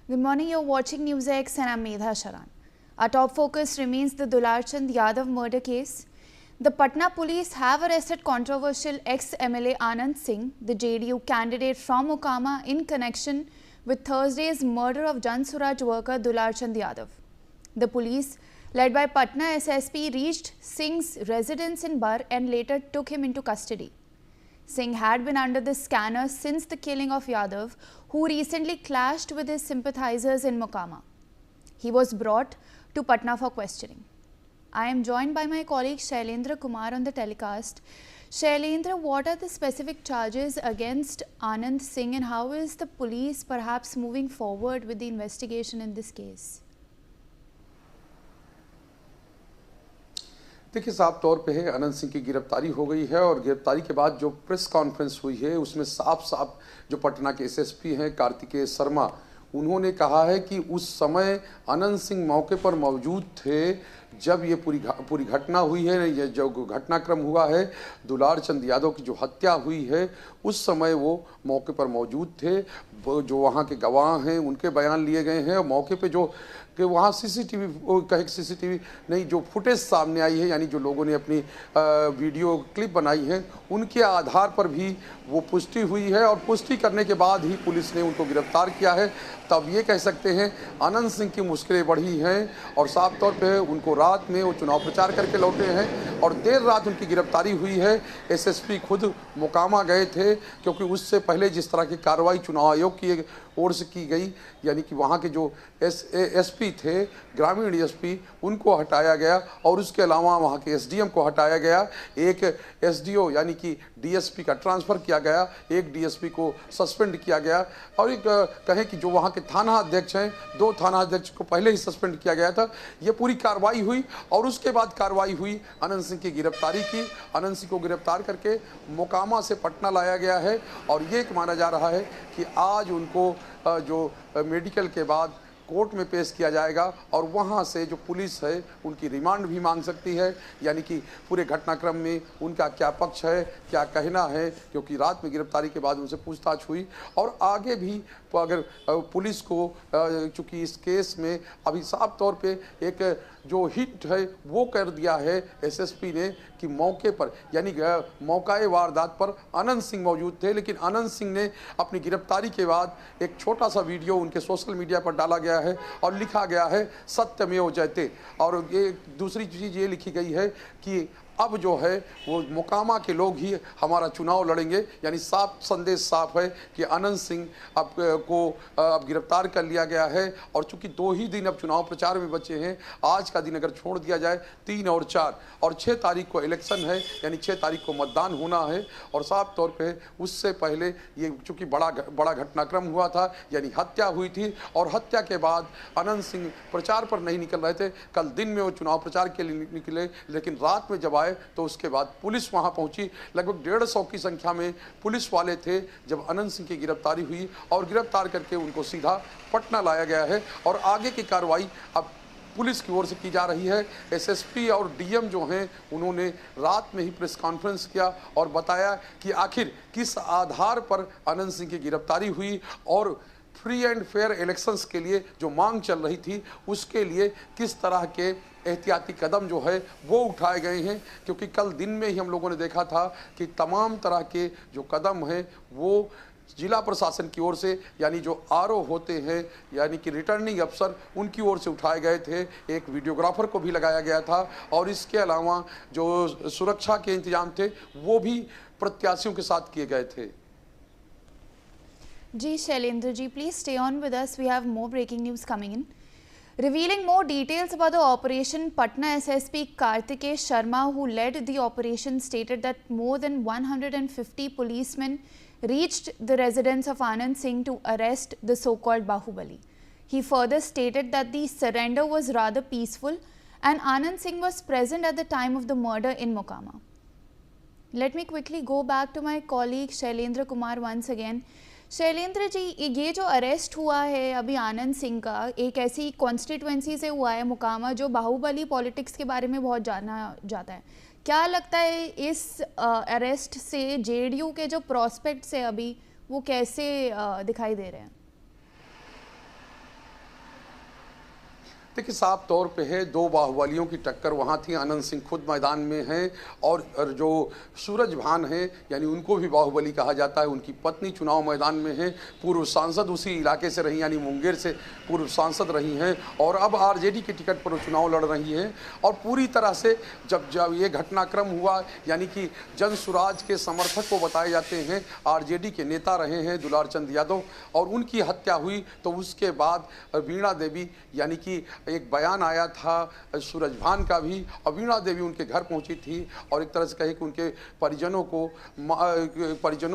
Good morning, you're watching NewsX and I'm Medha Sharan. Our top focus remains the Dularchand Yadav murder case. The Patna police have arrested controversial ex-MLA Anand Singh, the JDU candidate from Mokama, in connection with Thursday's murder of Jan Suraj worker Dularchand Yadav. The police, led by Patna SSP, reached Singh's residence in Bar and later took him into custody. Singh had been under the scanner since the killing of Yadav, who recently clashed with his sympathizers in Mokama. He was brought to Patna for questioning. I am joined by my colleague Shailendra Kumar on the telecast. Shailendra, what are the specific charges against Anand Singh and how is the police perhaps moving forward with the investigation in this case? देखिए, साफ तौर पे है अनंत सिंह की गिरफ्तारी हो गई है और गिरफ्तारी के बाद जो प्रेस कॉन्फ्रेंस हुई है उसमें साफ जो पटना के एसएसपी हैं कार्तिकेय शर्मा, उन्होंने कहा है कि उस समय अनंत सिंह मौके पर मौजूद थे जब ये पूरी घटना हुई है। ये जो घटनाक्रम हुआ है, दुलारचंद यादव की जो हत्या हुई है, उस समय वो मौके पर मौजूद थे। जो वहाँ के गवाह हैं उनके बयान लिए गए हैं और मौके पे जो कि वहाँ सीसीटीवी नहीं, जो फुटेज सामने आई है, यानी जो लोगों ने अपनी वीडियो क्लिप बनाई है, उनके आधार पर भी वो पुष्टि हुई है और पुष्टि करने के बाद ही पुलिस ने उनको गिरफ्तार किया है। तब ये कह सकते हैं अनंत सिंह की मुश्किलें बढ़ी हैं और साफ तौर पे उनको रात में वो चुनाव प्रचार करके लौटे हैं और देर रात उनकी गिरफ्तारी हुई है। एसएसपी खुद मोकामा गए थे क्योंकि उससे पहले जिस तरह की कार्रवाई चुनाव आयोग की ओर से की गई, यानी कि वहाँ के जो एसपी थे, ग्रामीण एसपी, उनको हटाया गया और उसके अलावा वहाँ के एसडीएम को हटाया गया। एक एसडीओ यानी कि डीएसपी का ट्रांसफ़र किया गया, एक डीएसपी को सस्पेंड किया गया और एक कहें कि जो वहाँ के थाना अध्यक्ष हैं, 2 थाना अध्यक्ष को पहले ही सस्पेंड किया गया था। ये पूरी कार्रवाई हुई और उसके बाद कार्रवाई हुई अनंत सिंह की गिरफ्तारी की। अनंत सिंह को गिरफ्तार करके मोकामा से पटना लाया गया है और ये माना जा रहा है कि आज उनको जो मेडिकल के बाद कोर्ट में पेश किया जाएगा और वहाँ से जो पुलिस है उनकी रिमांड भी मांग सकती है, यानी कि पूरे घटनाक्रम में उनका क्या पक्ष है, क्या कहना है, क्योंकि रात में गिरफ्तारी के बाद उनसे पूछताछ हुई और आगे भी अगर पुलिस को चूँकि इस केस में अभी साफ तौर पे एक जो हिट है वो कर दिया है एसएसपी ने कि मौके पर, यानी मौकाए वारदात पर अनंत सिंह मौजूद थे, लेकिन अनंत सिंह ने अपनी गिरफ्तारी के बाद एक छोटा सा वीडियो उनके सोशल मीडिया पर डाला गया है और लिखा गया है सत्यमेव जयते। और ये दूसरी चीज़ ये लिखी गई है कि अब जो है वो मोकामा के लोग ही हमारा चुनाव लड़ेंगे, यानी साफ संदेश साफ है कि अनंत सिंह अब गिरफ्तार कर लिया गया है और चूंकि 2 ही दिन अब चुनाव प्रचार में बचे हैं, आज का दिन अगर छोड़ दिया जाए 3 और 4 और 6 तारीख को इलेक्शन है, यानी 6 तारीख को मतदान होना है और साफ तौर पे उससे पहले ये चूँकि बड़ा घटनाक्रम हुआ था, यानी हत्या हुई थी और हत्या के बाद अनंत सिंह प्रचार पर नहीं निकल रहे थे। कल दिन में वो चुनाव प्रचार के लिए निकले, लेकिन रात में जब तो उसके बाद पुलिस वहां पहुंची। लगभग 150 की संख्या में पुलिस वाले थे जब अनंत सिंह की गिरफ्तारी हुई और गिरफ्तार करके उनको सीधा पटना लाया गया है और आगे की कार्रवाई अब पुलिस की ओर से की जा रही है। एसएसपी और डीएम जो हैं उन्होंने रात में ही प्रेस कॉन्फ्रेंस किया और बताया कि आखिर किस आधार पर अनंत सिंह की गिरफ्तारी हुई और फ्री एंड फेयर इलेक्शंस के लिए जो मांग चल रही थी उसके लिए किस तरह के एहतियाती कदम जो है वो उठाए गए हैं, क्योंकि कल दिन में ही हम लोगों ने देखा था कि तमाम तरह के जो कदम हैं वो जिला प्रशासन की ओर से, यानी जो आरओ होते हैं, यानी कि रिटर्निंग अफसर, उनकी ओर से उठाए गए थे। एक वीडियोग्राफर को भी लगाया गया था और इसके अलावा जो सुरक्षा के इंतजाम थे वो भी प्रत्याशियों के साथ किए गए थे। जी Shailendra ji, please stay on with us. We have more breaking news coming in. Revealing more details about the operation, Patna SSP Kartikeya Sharma, who led the operation, stated that more than 150 policemen reached the residence of Anand Singh to arrest the so-called Bahubali. He further stated that the surrender was rather peaceful and Anand Singh was present at the time of the murder in Mokama. Let me quickly go back to my colleague Shailendra Kumar once again. Shailendra ji, ये जो arrest हुआ है अभी आनंद सिंह का, एक ऐसी constituency से हुआ है मोकामा जो बाहुबली पॉलिटिक्स के बारे में बहुत जाना जाता है। क्या लगता है इस अरेस्ट से जेडीयू के जो प्रोस्पेक्ट्स है अभी वो कैसे दिखाई दे रहे हैं? देखिए साफ तौर पे है, दो बाहुबलियों की टक्कर वहाँ थी। आनंद सिंह खुद मैदान में हैं और जो सूरज भान हैं यानी उनको भी बाहुबली कहा जाता है, उनकी पत्नी चुनाव मैदान में है। पूर्व सांसद उसी इलाके से रही यानी मुंगेर से पूर्व सांसद रही हैं और अब आरजेडी के टिकट पर चुनाव लड़ रही हैं। और पूरी तरह से जब ये घटनाक्रम हुआ यानी कि जन सुराज के समर्थक को बताए जाते हैं, आरजेडी के नेता रहे हैं दुलार चंद यादव, और उनकी हत्या हुई तो उसके बाद वीणा देवी यानी कि एक बयान आया था सूरज भान का भी, और वीणा देवी उनके घर पहुंची थी और एक तरह से कहे कि उनके परिजनों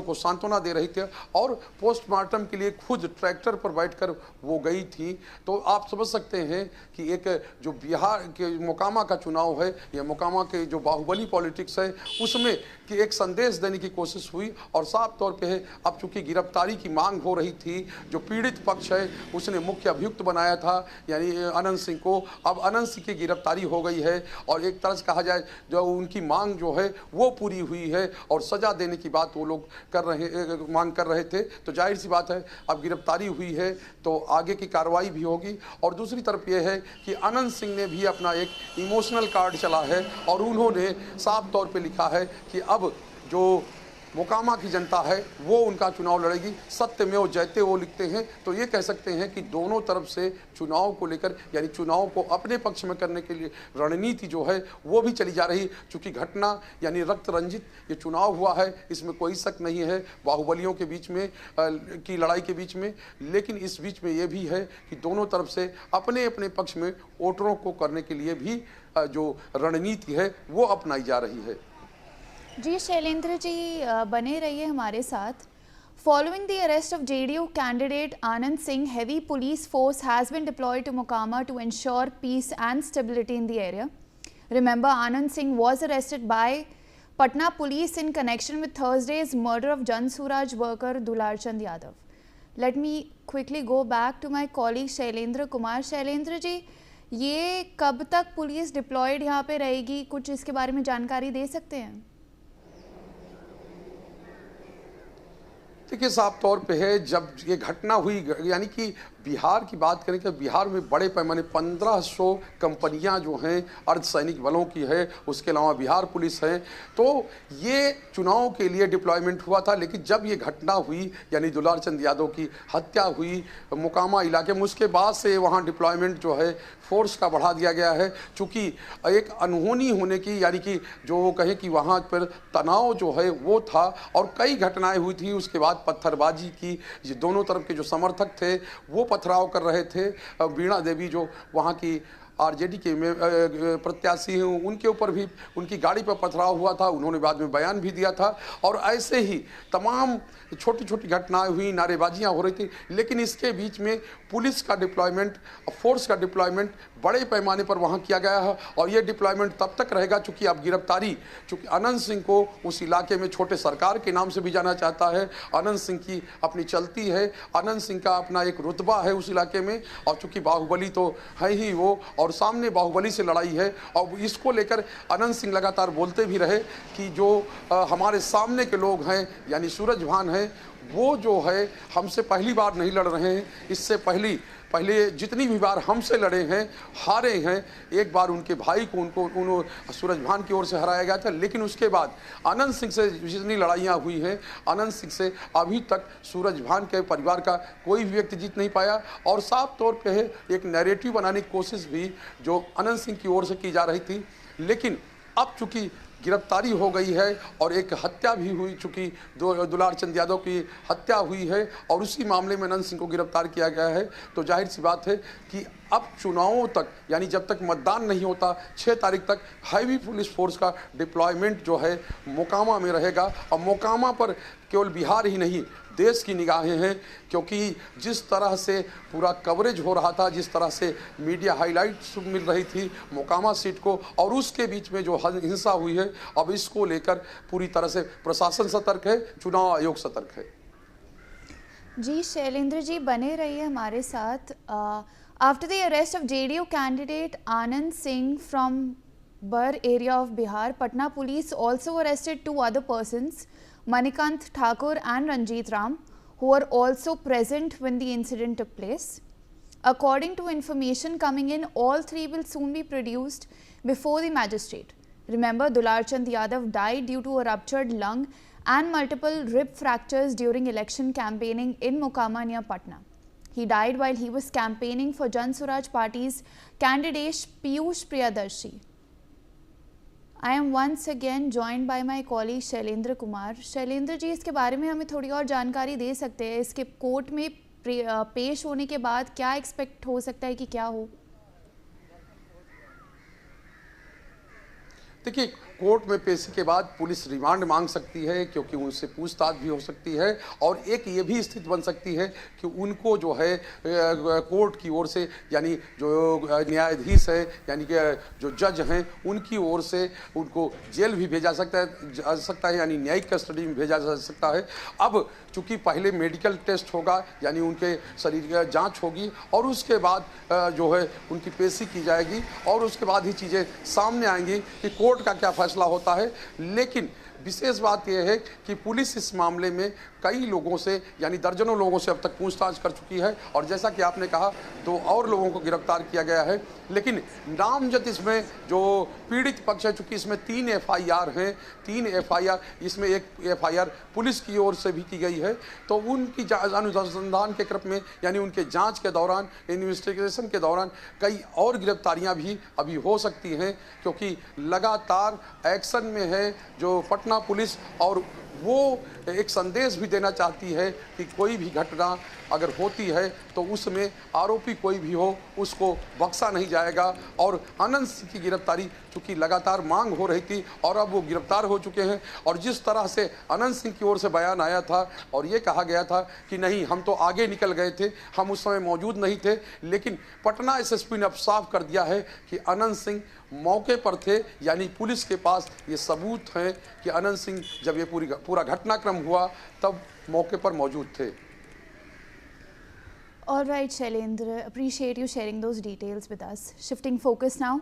को सांत्वना दे रही थी और पोस्टमार्टम के लिए खुद ट्रैक्टर पर बैठकर वो गई थी। तो आप समझ सकते हैं कि एक जो बिहार के मोकामा का चुनाव है या मोकामा के जो बाहुबली पॉलिटिक्स है उसमें कि एक संदेश देने की कोशिश हुई। और साफ तौर पे है, अब चूंकि गिरफ्तारी की मांग हो रही थी, जो पीड़ित पक्ष है उसने मुख्य अभियुक्त बनाया था यानी अनंत सिंह को, अब अनंत सिंह की गिरफ्तारी हो गई है और एक तरह से कहा जाए जो उनकी मांग जो है वो पूरी हुई है और सजा देने की बात वो लोग मांग कर रहे थे। तो जाहिर सी बात है अब गिरफ्तारी हुई है तो आगे की कार्रवाई भी होगी। और दूसरी तरफ ये है कि अनंत सिंह ने भी अपना एक इमोशनल कार्ड चला है और उन्होंने साफ तौर पे लिखा है कि अब जो मोकामा की जनता है वो उनका चुनाव लड़ेगी, सत्यमेव जयते वो लिखते हैं। तो ये कह सकते हैं कि दोनों तरफ से चुनाव को लेकर यानी चुनाव को अपने पक्ष में करने के लिए रणनीति जो है वो भी चली जा रही। चूंकि घटना यानी रक्त रंजित ये चुनाव हुआ है, इसमें कोई शक नहीं है बाहुबलियों के बीच में की लड़ाई के बीच में, लेकिन इस बीच में ये भी है कि दोनों तरफ से अपने अपने पक्ष में वोटरों को करने के लिए भी जो रणनीति है वो अपनाई जा रही है। जी शैलेंद्र जी बने रहिए हमारे साथ। Following the arrest of JDU candidate Anand Singh, heavy police force has been deployed to Mokama to ensure peace and stability in the area. Remember, Anand Singh was arrested by Patna police in connection with Thursday's murder of Jan Suraj worker Dular Chand Yadav. Let me quickly go back to my colleague Shailendra Kumar. Shailendra जी, ये कब तक police diploid यहाँ पे रहेगी, कुछ इसके बारे में जानकारी दे सकते हैं? देखिए साफ तौर पे है, जब ये घटना हुई यानी कि बिहार की बात करें कि बिहार में बड़े पैमाने 1500 कंपनियां जो हैं अर्धसैनिक बलों की है, उसके अलावा बिहार पुलिस है, तो ये चुनाव के लिए डिप्लॉयमेंट हुआ था। लेकिन जब ये घटना हुई यानी दुलार चंद यादव की हत्या हुई मोकामा इलाके में, उसके बाद से वहाँ डिप्लॉयमेंट जो है फोर्स का बढ़ा दिया गया है। चूँकि एक अनहोनी होने की यानी कि जो कहें कि वहाँ पर तनाव जो है वो था और कई घटनाएं हुई थी। उसके बाद पत्थरबाजी की, दोनों तरफ के जो समर्थक थे वो पथराव कर रहे थे। वीणा देवी जो वहाँ की आरजेडी के प्रत्याशी हैं उनके ऊपर भी उनकी गाड़ी पर पथराव हुआ था, उन्होंने बाद में बयान भी दिया था। और ऐसे ही तमाम छोटी छोटी घटनाएं हुई, नारेबाजियां हो रही थी। लेकिन इसके बीच में पुलिस का डिप्लॉयमेंट, फोर्स का डिप्लॉयमेंट बड़े पैमाने पर वहां किया गया है और ये डिप्लॉयमेंट तब तक रहेगा चूंकि अब गिरफ्तारी, चूंकि अनंत सिंह को उस इलाके में छोटे सरकार के नाम से भी जाना चाहता है। अनंत सिंह की अपनी चलती है, अनंत सिंह का अपना एक रुतबा है उस इलाके में, और चूंकि बाहुबली तो है ही वो और सामने बाहुबली से लड़ाई है। और इसको लेकर अनंत सिंह लगातार बोलते भी रहे कि जो हमारे सामने के लोग हैं यानी सूरज भान हैं वो जो है हमसे पहली बार नहीं लड़ रहे हैं, इससे पहले जितनी भी बार हमसे लड़े हैं हारे हैं। एक बार उनके भाई को उनको सूरज भान की ओर से हराया गया था, लेकिन उसके बाद अनंत सिंह से जितनी लड़ाइयाँ हुई हैं, अनंत सिंह से अभी तक सूरज भान के परिवार का कोई भी व्यक्ति जीत नहीं पाया। और साफ तौर पे है एक नैरेटिव बनाने की कोशिश भी जो अनंत सिंह की ओर से की जा रही थी। लेकिन अब चूंकि गिरफ्तारी हो गई है और एक हत्या भी हुई, चूंकि दुलार चंद यादव की हत्या हुई है और उसी मामले में अनंत सिंह को गिरफ्तार किया गया है, तो जाहिर सी बात है कि अब चुनावों तक यानी जब तक मतदान नहीं होता 6 तारीख तक हैवी पुलिस फोर्स का डिप्लॉयमेंट जो है मोकामा में रहेगा। और मोकामा पर केवल बिहार ही नहीं देश की निगाहें हैं, क्योंकि जिस तरह से पूरा कवरेज हो रहा था, जिस तरह से मीडिया हाईलाइट्स मिल रही थी मोकामा सीट को, और उसके बीच में जो हिंसा हुई है, अब इसको लेकर पूरी तरह से प्रशासन सतर्क है, चुनाव आयोग सतर्क है। जी शैलेंद्र जी बने रहिए हमारे साथ। After the arrest of JDU candidate Anand Singh from Barh area of Bihar, Patna police also arrested 2 other persons, Manikant Thakur and Ranjit Ram, who were also present when the incident took place. According to information coming in, all three will soon be produced before the magistrate. Remember, Dularchand Yadav died due to a ruptured lung and multiple rib fractures during election campaigning in Mokama near Patna. He died while he was campaigning for Jan Swaraj Party's candidate Piyush Priyadarshi. I am once again joined by my colleague Shailendra Kumar. Shailendra ji, इसके बारे में हमें थोड़ी और जानकारी दे सकते हैं? इसके कोर्ट में पेश होने के बाद क्या एक्सपेक्ट हो सकता है कि क्या हो? देखिए, कोर्ट में पेशी के बाद पुलिस रिमांड मांग सकती है, क्योंकि उनसे पूछताछ भी हो सकती है और एक ये भी स्थिति बन सकती है कि उनको जो है कोर्ट की ओर से, यानी जो न्यायाधीश है, यानी कि जो जज हैं, उनकी ओर से उनको जेल भी भेजा सकता है, यानी न्यायिक कस्टडी में भेजा जा सकता है। अब चूंकि पहले मेडिकल टेस्ट होगा, यानी उनके शरीर की जांच होगी और उसके बाद जो है उनकी पेशी की जाएगी और उसके बाद ही चीज़ें सामने आएंगी कि कोर्ट का क्या फैसला होता है। लेकिन विशेष बात यह है कि पुलिस इस मामले में कई लोगों से, यानी दर्जनों लोगों से अब तक पूछताछ कर चुकी है और जैसा कि आपने कहा, 2 और लोगों को गिरफ्तार किया गया है। लेकिन नामजद इसमें जो पीड़ित पक्ष है, चूंकि इसमें 3 FIR हैं, 3 FIR, इसमें एक FIR पुलिस की ओर से भी की गई है, तो उनकी अनुसंधान के क्रम में, यानी उनके जांच के दौरान, इन्वेस्टिगेशन के दौरान कई और गिरफ्तारियां भी अभी हो सकती हैं, क्योंकि लगातार एक्शन में है जो पटना पुलिस और वो एक संदेश भी देना चाहती है कि कोई भी घटना अगर होती है तो उसमें आरोपी कोई भी हो उसको बख्शा नहीं जाएगा। और अनंत सिंह की गिरफ्तारी चूँकि लगातार मांग हो रही थी और अब वो गिरफ्तार हो चुके हैं और जिस तरह से अनंत सिंह की ओर से बयान आया था और ये कहा गया था कि नहीं, हम तो आगे निकल गए थे, हम उस समय मौजूद नहीं थे, लेकिन पटना SSP ने अब साफ कर दिया है कि अनंत सिंह मौके पर थे, यानी पुलिस के पास ये सबूत हैं कि अनंत सिंह जब ये पूरा घटनाक्रम हुआ तब मौके पर मौजूद थे। All right, Shailendra, appreciate you sharing those details with us. Shifting focus now.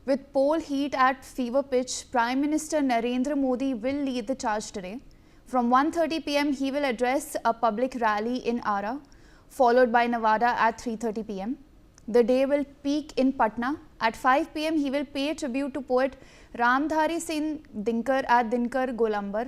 With poll heat at fever pitch, Prime Minister Narendra Modi will lead the charge today. From 1:30 p.m, he will address a public rally in Ara, followed by Nevada at 3:30 p.m. The day will peak in Patna. At 5 p.m, he will pay tribute to poet Ramdhari Singh Dinkar at Dinkar Golambar,